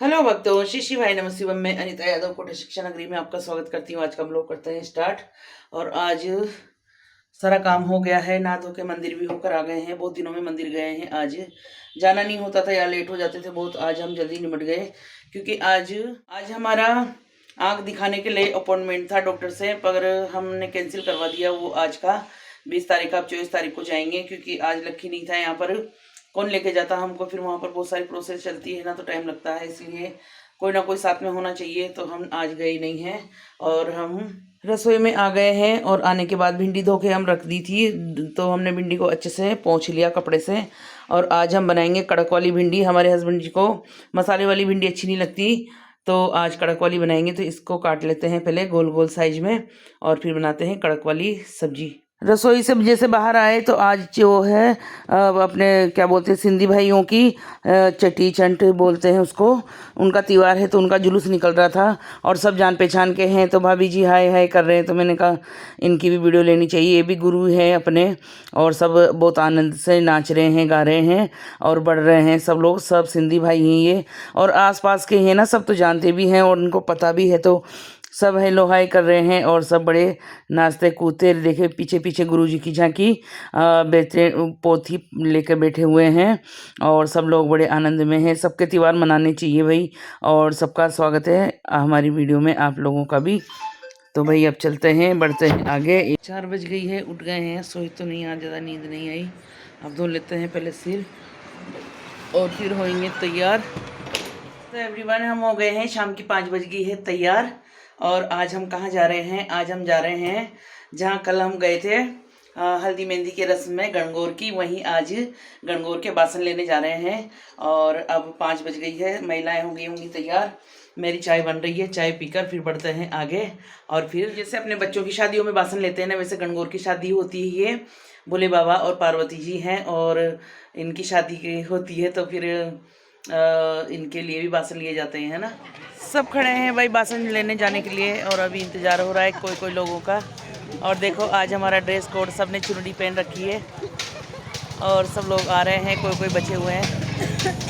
Hello भक्तों, श्री शिवाय नमः शिवम। मैं अनिता यादव कोटा शिक्षा नगरी में आपका स्वागत करती हूँ। आज का हम लोग करते हैं स्टार्ट। और आज सारा काम हो गया है, नहा धो के मंदिर भी होकर आ गए हैं। बहुत दिनों में मंदिर गए हैं। आज जाना नहीं होता था या लेट हो जाते थे बहुत। आज हम जल्दी निपट गए क्योंकि आज हमारा आँख दिखाने के लिए अपॉइंटमेंट था डॉक्टर से, पर हमने कैंसिल करवा दिया वो आज का। 20 तारीख, आप 24 तारीख को जाएंगे क्योंकि आज लक्की नहीं था यहाँ पर। कौन लेके जाता हमको, फिर वहाँ पर बहुत सारी प्रोसेस चलती है ना, तो टाइम लगता है, इसलिए कोई ना कोई साथ में होना चाहिए। तो हम आज गए नहीं हैं और हम रसोई में आ गए हैं। और आने के बाद भिंडी धो के हम रख दी थी, तो हमने भिंडी को अच्छे से पोंछ लिया कपड़े से। और आज हम बनाएंगे कड़क वाली भिंडी। हमारे हस्बैंड जी को मसाले वाली भिंडी अच्छी नहीं लगती, तो आज कड़क वाली बनाएंगे। तो इसको काट लेते हैं पहले गोल गोल साइज में और फिर बनाते हैं कड़क वाली सब्जी। रसोई से जैसे बाहर आए तो आज जो है अपने क्या बोलते हैं सिंधी भाइयों की चटी चंट बोलते हैं उसको, उनका त्योहार है, तो उनका जुलूस निकल रहा था और सब जान पहचान के हैं। तो भाभी जी हाय हाय कर रहे हैं, तो मैंने कहा इनकी भी वीडियो लेनी चाहिए। ये भी गुरु हैं अपने, और सब बहुत आनंद से नाच रहे हैं, गा रहे हैं और बढ़ रहे हैं। सब लोग, सब सिंधी भाई हैं ये, और आसपास के हैं ना, सब तो जानते भी हैं और उनको पता भी है, तो सब हेलो हाय कर रहे हैं और सब बड़े नाचते कूदते। देखे पीछे पीछे गुरुजी की झांकी बेटे पोथी लेकर बैठे हुए हैं और सब लोग बड़े आनंद में हैं। सबके त्यौहार मनाने चाहिए भाई, और सबका स्वागत है हमारी वीडियो में, आप लोगों का भी। तो भाई अब चलते हैं, बढ़ते हैं आगे। 4 बज गई है, उठ गए हैं, सोई तो नहीं, आज ज़्यादा नींद नहीं आई। अब धो लेते हैं पहले सिर और फिर होंगे तैयार। तो एवरीवन, हम हो गए हैं, शाम की 5 बज गई है तैयार। और आज हम कहाँ जा रहे हैं? आज हम जा रहे हैं जहाँ कल हम गए थे हल्दी मेहंदी की रस्म में गणगौर की, वहीं आज गणगौर के बासन लेने जा रहे हैं। और अब 5 बज गई है, महिलाएं हो गई होंगी तैयार। मेरी चाय बन रही है, चाय पीकर फिर बढ़ते हैं आगे। और फिर जैसे अपने बच्चों की शादियों में बासन लेते हैं ना, वैसे गणगौर की शादी होती है। ये भोले बाबा और पार्वती जी हैं और इनकी शादी होती है, तो फिर इनके लिए भी बासन लिए जाते हैं, है ना। सब खड़े हैं भाई बासन लेने जाने के लिए और अभी इंतज़ार हो रहा है कोई कोई लोगों का। और देखो आज हमारा ड्रेस कोड, सब ने चुनरी पहन रखी है और सब लोग आ रहे हैं, कोई कोई बचे हुए हैं।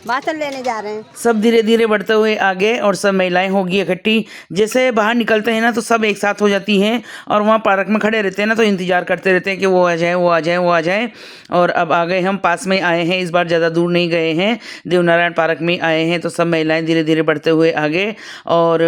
बासन लेने जा रहे हैं। सब धीरे धीरे बढ़ते हुए आगे और सब महिलाएं होगी इकट्ठी। जैसे बाहर निकलते हैं ना तो सब एक साथ हो जाती हैं और वहाँ पार्क में खड़े रहते हैं ना, तो इंतजार करते रहते हैं कि वो आ जाए, वो आ जाए, वो आ जाए। और अब आ गए, हम पास में आए हैं, इस बार ज़्यादा दूर नहीं गए हैं, देवनारायण पार्क में आए हैं। तो सब महिलाएं धीरे धीरे बढ़ते हुए आगे और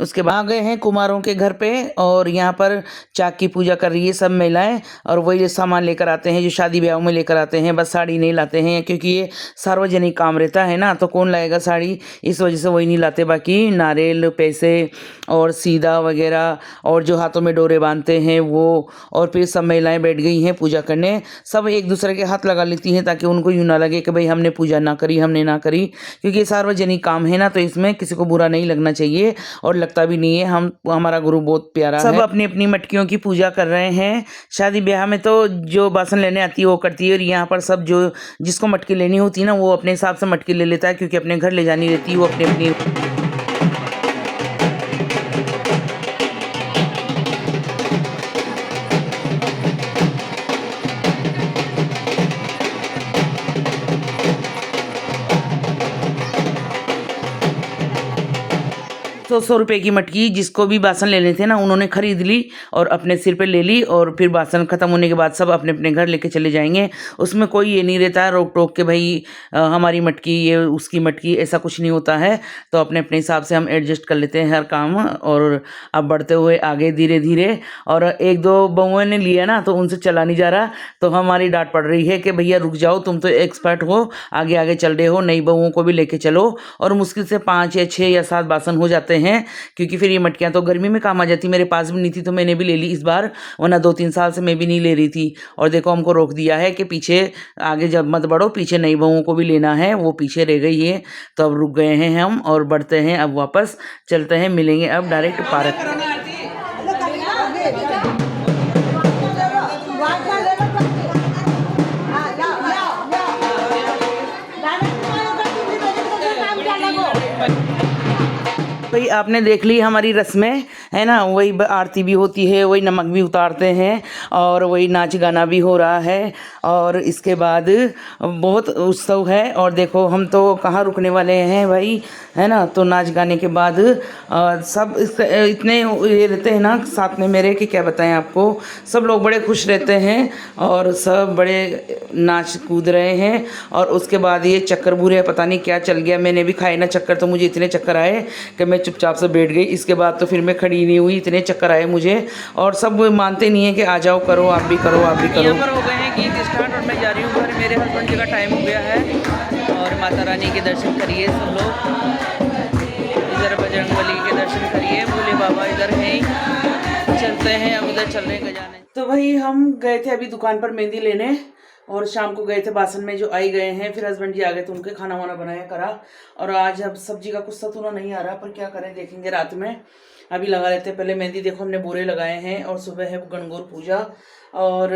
उसके बाद आ गए हैं कुमारों के घर पे। और यहाँ पर चाक की पूजा कर रही है सब महिलाएं, और वही सामान लेकर आते हैं जो शादी ब्याह में लेकर आते हैं। बस साड़ी नहीं लाते हैं क्योंकि ये सार्वजनिक काम है ना, तो कौन लाएगा साड़ी, इस वजह से वही नहीं लाते। बाकी नारियल, पैसे और सीधा वगैरह और जो हाथों में डोरे बांधते हैं वो। और फिर सब महिलाएं बैठ गई हैं पूजा करने, सब एक दूसरे के हाथ लगा लेती हैं ताकि उनको यूँ ना लगे कि भाई हमने पूजा ना करी, हमने ना करी, क्योंकि ये सार्वजनिक काम है ना, तो इसमें किसी को बुरा नहीं लगना चाहिए और लगता भी नहीं है। हमारा गुरु बहुत प्यारा है। सब अपनी अपनी मटकियों की पूजा कर रहे हैं। शादी ब्याह में तो जो बासन लेने आती है वो करती है, और यहाँ पर सब जो जिसको मटकी लेनी होती है ना, वो अपने हिसाब से मटकी ले लेता है, क्योंकि अपने घर ले जानी रहती है वो अपनी अपनी। तो 100 रुपये की मटकी जिसको भी बासन लेने थे ना, उन्होंने खरीद ली और अपने सिर पे ले ली। और फिर बासन ख़त्म होने के बाद सब अपने अपने घर लेके चले जाएंगे। उसमें कोई ये नहीं रहता है रोक टोक के भाई हमारी मटकी, ये उसकी मटकी, ऐसा कुछ नहीं होता है। तो अपने अपने हिसाब से हम एडजस्ट कर लेते हैं हर काम। और अब बढ़ते हुए आगे धीरे धीरे। और 1-2 बहुओं ने लिया ना, तो उनसे चला नहीं जा रहा, तो हमारी डांट पड़ रही है कि भैया रुक जाओ, तुम तो एक्सपर्ट हो, आगे आगे चल रहे हो, नई बहुओं को भी लेके चलो। और मुश्किल से 5 या 6 या 7 बासन हो जाते हैं, क्योंकि फिर ये मटकियां तो गर्मी में काम आ जाती। मेरे पास भी नहीं थी तो मैंने भी ले ली इस बार, वरना 2-3 साल से मैं भी नहीं ले रही थी। और देखो हमको रोक दिया है कि पीछे आगे जब मत बढ़ो, पीछे नई बहुओं को भी लेना है, वो पीछे रह गई है। तो अब रुक गए हैं हम और बढ़ते हैं, अब वापस चलते हैं, मिलेंगे अब डायरेक्ट पार्क। भाई आपने देख ली हमारी रस्में, है ना, वही आरती भी होती है, वही नमक भी उतारते हैं और वही नाच गाना भी हो रहा है। और इसके बाद बहुत उत्सव है। और देखो हम तो कहाँ रुकने वाले हैं भाई, है ना। तो नाच गाने के बाद सब इतने ये रहते हैं ना साथ में मेरे कि क्या बताएं आपको। सब लोग बड़े खुश रहते हैं और सब बड़े नाच कूद रहे हैं। और उसके बाद ये चक्कर बुरे पता नहीं क्या चल गया, मैंने भी खाए ना चक्कर, तो मुझे इतने चक्कर आए कि मैं चुपचाप से बैठ गई। इसके बाद तो फिर मैं खड़ी नहीं हुई, इतने चक्कर आए मुझे। और सब मानते नहीं है कि आ जाओ, करो, आप भी करो, आप भी करो। यहाँ पर हो गए हैं गीत स्टार्ट और मैं जा रही हूँ घर। मेरे हस्बैंड जी का टाइम हो गया है। और माता रानी के दर्शन करिए सब लोग, इधर बजरंगबली के दर्शन करिए, भोले बाबा इधर हैं। चलते हैं अब, उधर चल रहे हैं गजाने। तो भाई हम गए थे अभी दुकान पर मेहंदी लेने और शाम को गए थे बासन में जो आई गए हैं। फिर हस्बैंड जी आ गए तो उनके खाना वाना बनाया करा। और आज अब सब्जी का कुछ सतुना नहीं आ रहा, पर क्या करें देखेंगे रात में। अभी लगा लेते हैं पहले मेहंदी। देखो हमने बोरे लगाए हैं और सुबह है गणगौर पूजा। और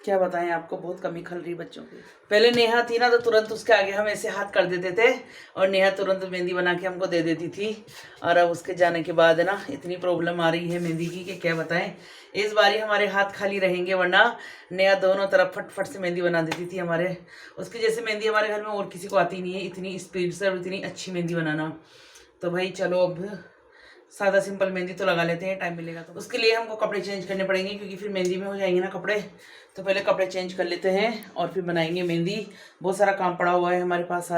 क्या बताएं आपको, बहुत कमी खल रही बच्चों की। पहले नेहा थी ना तो तुरंत उसके आगे हम ऐसे हाथ कर देते थे और नेहा तुरंत मेहंदी बना के हमको दे देती थी। और अब उसके जाने के बाद है ना इतनी प्रॉब्लम आ रही है मेहंदी की कि क्या बताएं। इस बार ही हमारे हाथ खाली रहेंगे, वरना नेहा दोनों तरफ फट फट से मेहंदी बना देती थी हमारे। उसकी जैसे मेहंदी हमारे घर में और किसी को आती नहीं है, इतनी स्पीड से और इतनी अच्छी मेहंदी बनाना। तो भाई चलो अब सादा सिंपल मेहंदी तो लगा लेते हैं, टाइम मिलेगा तो। उसके लिए हमको कपड़े चेंज करने पड़ेंगे क्योंकि फिर मेहंदी में हो जाएंगे ना कपड़े। तो पहले कपड़े चेंज कर लेते हैं और फिर बनाएंगे मेहंदी। बहुत सारा काम पड़ा हुआ है हमारे पास।